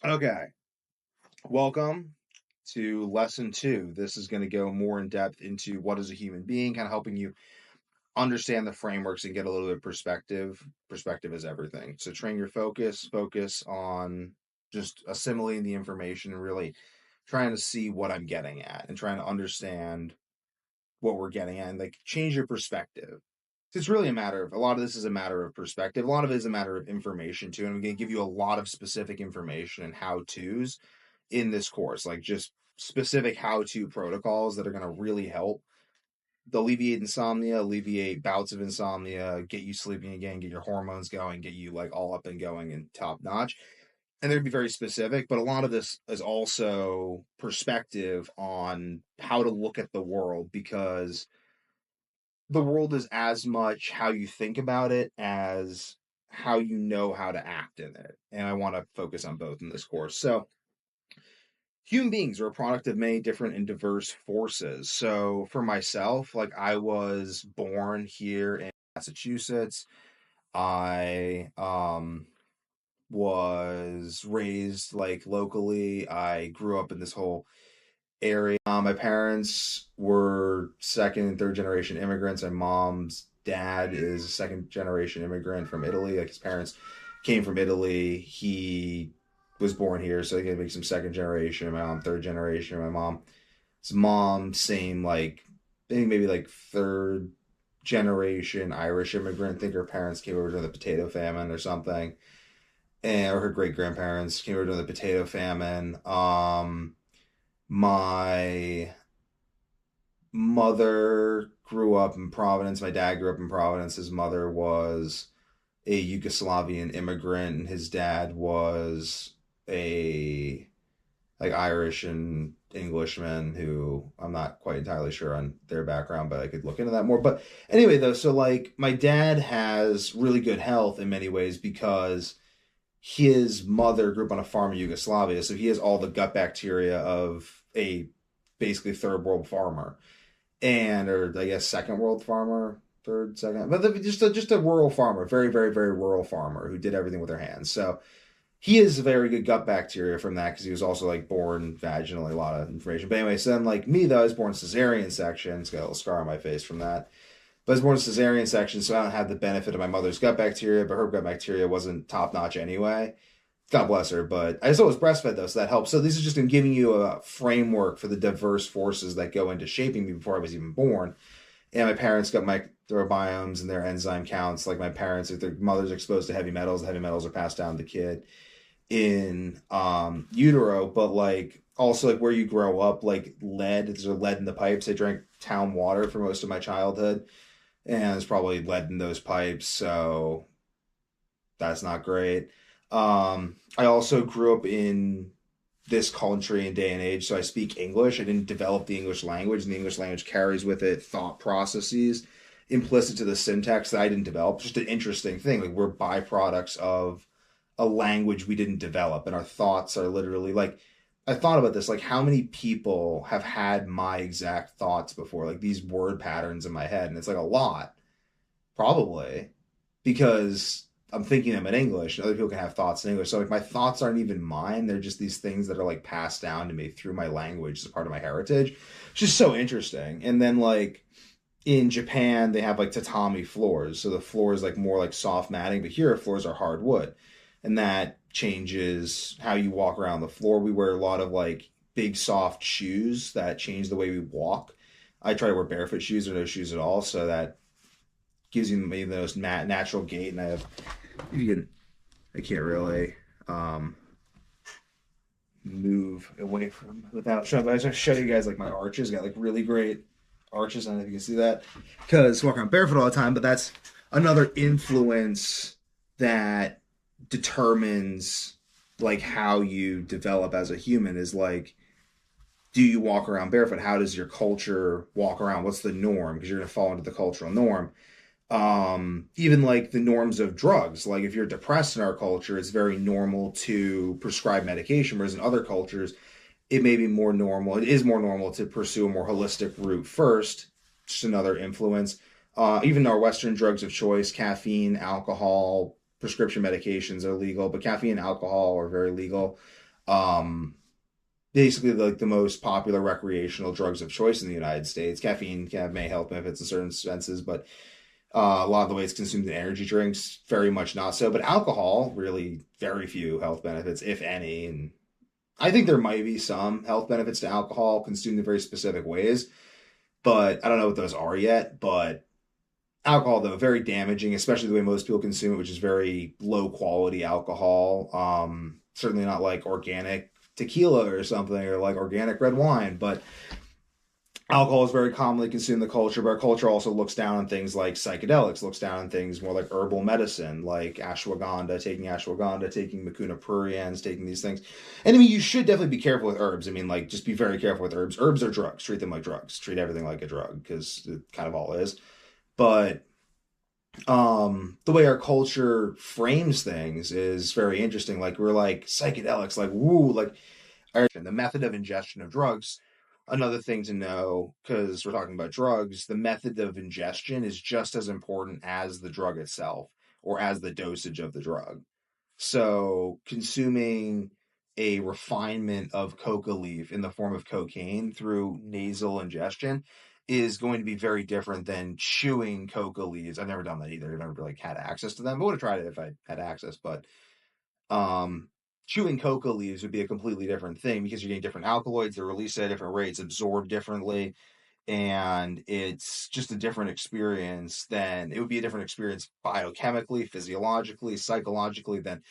Okay, welcome to lesson two. This is going to go more in depth into what is a human being, kind of helping you understand the frameworks and get a little bit of perspective. Perspective is everything. So train your focus on just assimilating the information and really trying to see what I'm getting at and trying to understand what we're getting at and like change your perspective. It's really a lot of this is a matter of perspective. A lot of it is a matter of information too. And I'm going to give you a lot of specific information and how to's in this course, like just specific how-to protocols that are going to really help alleviate insomnia, alleviate bouts of insomnia, get you sleeping again, get your hormones going, get you like all up and going and top notch. And they're going to be very specific, but a lot of this is also perspective on how to look at the world, because the world is as much how you think about it as how you know how to act in it. And I want to focus on both in this course. So human beings are a product of many different and diverse forces. So for myself, like I was born here in Massachusetts. I was raised like locally. I grew up in this whole area. My parents were second and third generation immigrants. My mom's dad is a second generation immigrant from Italy. Like his parents came from Italy. He was born here, so he make some second generation. My mom third generation. My mom same like I think maybe like third generation Irish immigrant. I think her parents came over during the potato famine or something, and or her great grandparents came over during the potato famine. My mother grew up in Providence. My dad grew up in Providence. His mother was a Yugoslavian immigrant, and his dad was a like Irish and Englishman who I'm not quite entirely sure on their background, but I could look into that more. But anyway, though, so like my dad has really good health in many ways because his mother grew up on a farm in Yugoslavia, so he has all the gut bacteria of a basically third world farmer, and or I guess second world farmer, third, second, but just a rural farmer, very very very rural farmer who did everything with their hands. So he has very good gut bacteria from that because he was also like born vaginally. A lot of information, but anyway, so then like me though, I was born cesarean section. It's got a little scar on my face from that. But I was born cesarean section, so I don't have the benefit of my mother's gut bacteria, but her gut bacteria wasn't top notch anyway. God bless her, but I still was breastfed though, so that helps. So this is just in giving you a framework for the diverse forces that go into shaping me before I was even born. And my parents got microbiomes and their enzyme counts. Like my parents, if their mother's exposed to heavy metals, the heavy metals are passed down to the kid in utero. But like also like where you grow up, like lead, there's a lead in the pipes. I drank town water for most of my childhood, and there's probably lead in those pipes, so that's not great. I also grew up in this country and day and age, so I speak English. I didn't develop the English language, and the English language carries with it thought processes implicit to the syntax that I didn't develop. Just an interesting thing. Like we're byproducts of a language we didn't develop, and our thoughts are literally like I thought about this, like how many people have had my exact thoughts before, like these word patterns in my head, and it's like a lot, probably, because I'm thinking them in English, and other people can have thoughts in English. So like my thoughts aren't even mine; they're just these things that are like passed down to me through my language as a part of my heritage. It's just so interesting. And then like in Japan, they have like tatami floors, so the floor is like more like soft matting, but here floors are hardwood, and that changes how you walk around the floor. We wear a lot of like big soft shoes that change the way we walk. I try to wear barefoot shoes or no shoes at all, so that gives you maybe the most natural gait. And I have, you can, I can't really move away from without showing. But I just show you guys like my arches. Got like really great arches. I don't know if you can see that because I walk around barefoot all the time. But that's another influence that determines like how you develop as a human is like, do you walk around barefoot? How does your culture walk around? What's the norm? Because you're going to fall into the cultural norm. Even like the norms of drugs, like if you're depressed in our culture, it's very normal to prescribe medication, whereas in other cultures it may be more normal, it is more normal to pursue a more holistic route first. Just another influence. Even our Western drugs of choice, caffeine, alcohol, prescription medications are legal, but caffeine and alcohol are very legal. Um, Basically, like the most popular recreational drugs of choice in the United States. Caffeine can have may health benefits in certain senses, but a lot of the way it's consumed in energy drinks, very much not so. But alcohol, really, very few health benefits, if any. And I think there might be some health benefits to alcohol consumed in very specific ways, but I don't know what those are yet. But alcohol, though, very damaging, especially the way most people consume it, which is very low quality alcohol. Certainly not like organic tequila or something, or like organic red wine, but alcohol is very commonly consumed in the culture, but our culture also looks down on things like psychedelics, looks down on things more like herbal medicine, like ashwagandha, taking mucuna pruriens, taking these things. And I mean, you should definitely be careful with herbs. I mean, like, just be very careful with herbs. Herbs are drugs. Treat them like drugs. Treat everything like a drug because it kind of all is. But the way our culture frames things is very interesting. Like, we're like psychedelics, like, woo, like, the method of ingestion of drugs. Another thing to know, because we're talking about drugs, the method of ingestion is just as important as the drug itself or as the dosage of the drug. So, consuming a refinement of coca leaf in the form of cocaine through nasal ingestion is going to be very different than chewing coca leaves. I've never done that either. I've never like had access to them. I would have tried it if I had access, but um, chewing coca leaves would be a completely different thing because you're getting different alkaloids, they're released at different rates, absorbed differently, and it's just a different experience than it would be a different experience biochemically, physiologically, psychologically than.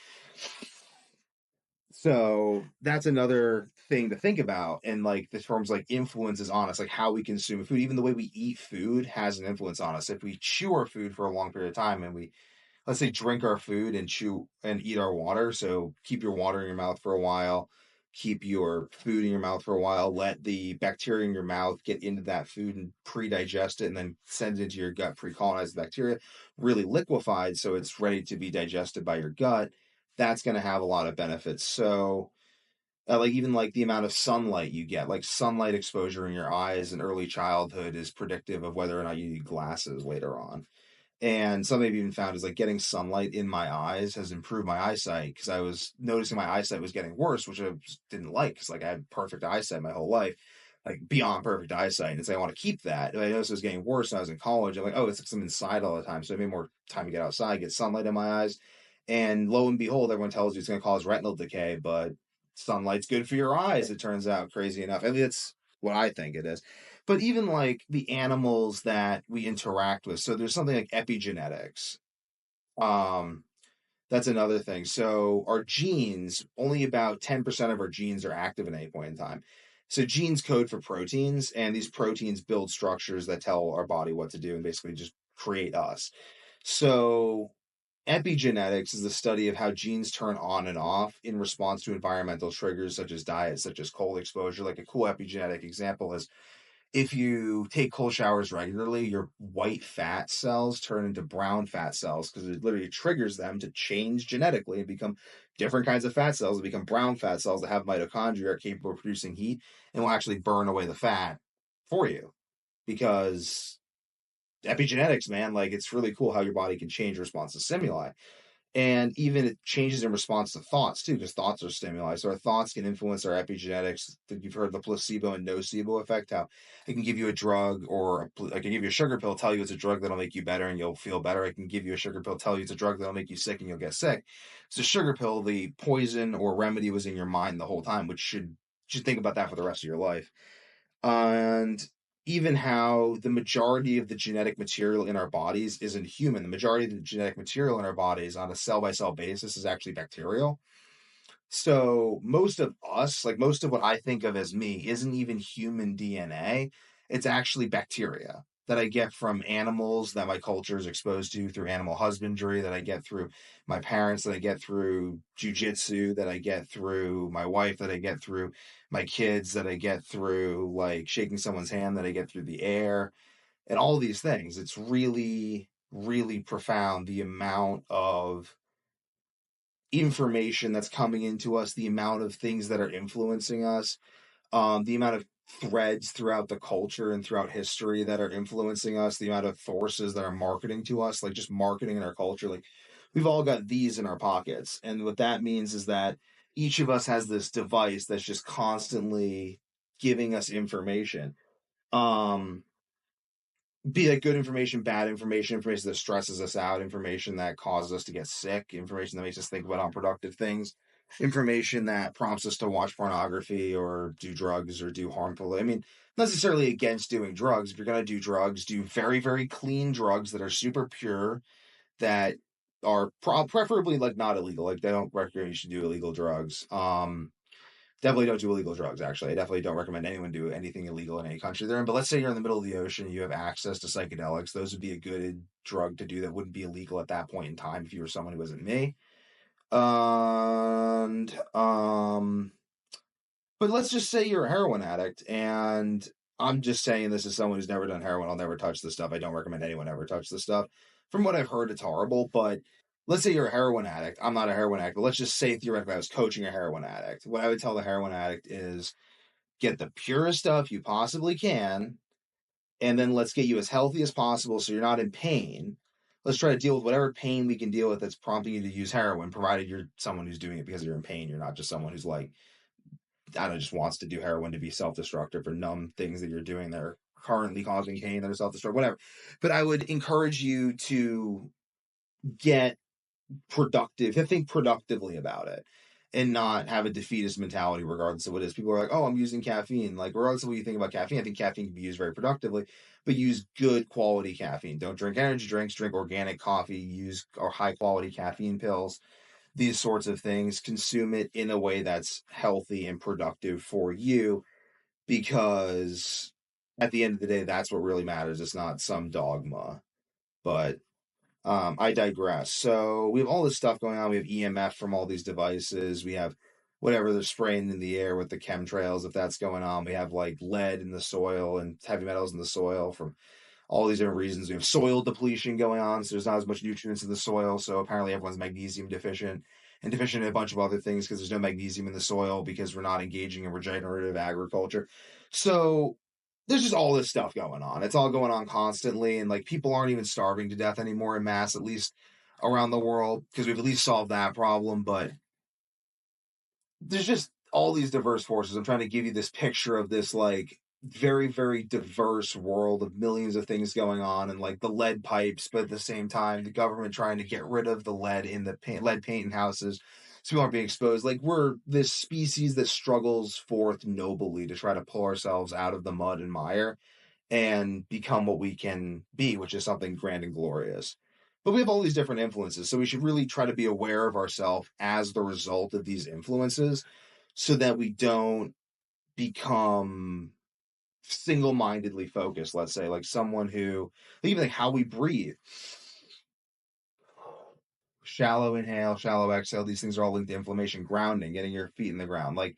So that's another thing to think about. And like the terms like influences on us, like how we consume food, even the way we eat food has an influence on us. If we chew our food for a long period of time and we, let's say, drink our food and chew and eat our water. So keep your water in your mouth for a while, keep your food in your mouth for a while, let the bacteria in your mouth get into that food and pre-digest it, and then send it into your gut, pre-colonize the bacteria, really liquefied so it's ready to be digested by your gut. That's going to have a lot of benefits. So like even like the amount of sunlight you get, like sunlight exposure in your eyes in early childhood is predictive of whether or not you need glasses later on. And something I've even found is like getting sunlight in my eyes has improved my eyesight because I was noticing my eyesight was getting worse, which I just didn't like because like I had perfect eyesight my whole life, like beyond perfect eyesight. And it's like I want to keep that. And I noticed it was getting worse when I was in college. I'm like, oh, it's because I'm inside all the time. So I made more time to get outside, get sunlight in my eyes. And lo and behold, everyone tells you it's going to cause retinal decay, but sunlight's good for your eyes, it turns out, crazy enough. I mean, it's what I think it is. But even like the animals that we interact with, so there's something like epigenetics. Um, that's another thing. So our genes, only about 10% of our genes are active at any point in time. So genes code for proteins, and these proteins build structures that tell our body what to do and basically just create us. So epigenetics is the study of how genes turn on and off in response to environmental triggers such as diet, such as cold exposure. Like a cool epigenetic example is if you take cold showers regularly, your white fat cells turn into brown fat cells because it literally triggers them to change genetically and become different kinds of fat cells. That become brown fat cells that have mitochondria, are capable of producing heat and will actually burn away the fat for you because epigenetics, man, like it's really cool how your body can change in response to stimuli. And even it changes in response to thoughts too, because thoughts are stimuli. So our thoughts can influence our epigenetics. You've heard the placebo and nocebo effect, how I can give you a drug or I can give you a sugar pill, tell you it's a drug that'll make you better and you'll feel better. I can give you a sugar pill, tell you it's a drug that'll make you sick and you'll get sick. So sugar pill, the poison or remedy was in your mind the whole time, which should think about that for the rest of your life. And even how the majority of the genetic material in our bodies isn't human. The majority of the genetic material in our bodies on a cell by cell basis is actually bacterial. So most of us, like most of what I think of as me, isn't even human DNA. It's actually bacteria that I get from animals that my culture is exposed to through animal husbandry, that I get through my parents, that I get through jujitsu, that I get through my wife, that I get through my kids, that I get through like shaking someone's hand, that I get through the air, and all these things. It's really, really profound the amount of information that's coming into us, the amount of things that are influencing us, the amount of threads throughout the culture and throughout history that are influencing us, the amount of forces that are marketing to us, like just marketing in our culture. Like we've all got these in our pockets. And what that means is that each of us has this device that's just constantly giving us information. Um, be that good information, bad information, information that stresses us out, information that causes us to get sick, information that makes us think about unproductive things, information that prompts us to watch pornography or do drugs or do harmful. I mean, not necessarily against doing drugs. If you're going to do drugs, do very, very clean drugs that are super pure, that are preferably like not illegal. Like they don't recommend you should do illegal drugs. Definitely don't do illegal drugs, actually. I definitely don't recommend anyone do anything illegal in any country they're in. But let's say you're in the middle of the ocean, you have access to psychedelics. Those would be a good drug to do that wouldn't be illegal at that point in time if you were someone who wasn't me. And but let's just say you're a heroin addict, and I'm just saying this as someone who's never done heroin. I'll never touch this stuff. I don't recommend anyone ever touch this stuff. From what I've heard, it's horrible, but let's say you're a heroin addict. I'm not a heroin addict, but let's just say theoretically I was coaching a heroin addict. What I would tell the heroin addict is get the purest stuff you possibly can, and then let's get you as healthy as possible so you're not in pain. Let's try to deal with whatever pain we can deal with that's prompting you to use heroin, provided you're someone who's doing it because you're in pain. You're not just someone who's like, I don't know, just wants to do heroin to be self-destructive or numb things that you're doing that are currently causing pain that are self-destructive, whatever. But I would encourage you to get productive, to think productively about it and not have a defeatist mentality regardless of what it is. People are like, oh, I'm using caffeine. Like, regardless of what you think about caffeine, I think caffeine can be used very productively, but use good quality caffeine. Don't drink energy drinks, drink organic coffee, use or high quality caffeine pills, these sorts of things. Consume it in a way that's healthy and productive for you, because at the end of the day, that's what really matters. It's not some dogma. But I digress. So we have all this stuff going on. We have EMF from all these devices. We have whatever they're spraying in the air with the chemtrails, if that's going on. We have like lead in the soil and heavy metals in the soil from all these different reasons. We have soil depletion going on, so there's not as much nutrients in the soil. So apparently everyone's magnesium deficient and deficient in a bunch of other things because there's no magnesium in the soil because we're not engaging in regenerative agriculture. So there's just all this stuff going on. It's all going on constantly, and like people aren't even starving to death anymore in mass, at least around the world, because we've at least solved that problem. But there's just all these diverse forces. I'm trying to give you this picture of this like very, very diverse world of millions of things going on, and like the lead pipes, but at the same time, the government trying to get rid of the lead in the lead paint in houses so people aren't being exposed. Like we're this species that struggles forth nobly to try to pull ourselves out of the mud and mire and become what we can be, which is something grand and glorious. But we have all these different influences, so we should really try to be aware of ourselves as the result of these influences so that we don't become single-mindedly focused, let's say, like someone who, even like how we breathe, shallow inhale, shallow exhale, these things are all linked to inflammation, grounding, getting your feet in the ground. Like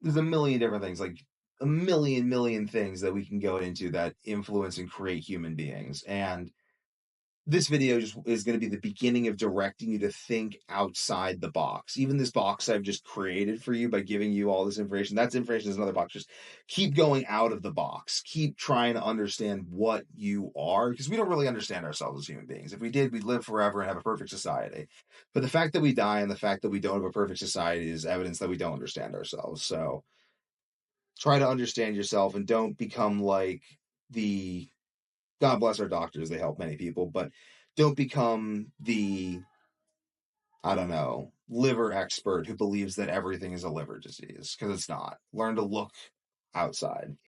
there's a million different things, like a million things that we can go into that influence and create human beings. And this video just is going to be the beginning of directing you to think outside the box. Even this box I've just created for you by giving you all this information, that's information is another box. Just keep going out of the box. Keep trying to understand what you are, because we don't really understand ourselves as human beings. If we did, we'd live forever and have a perfect society. But the fact that we die and the fact that we don't have a perfect society is evidence that we don't understand ourselves. So try to understand yourself and don't become like the, God bless our doctors, they help many people, but don't become the, I don't know, liver expert who believes that everything is a liver disease, because it's not. Learn to look outside.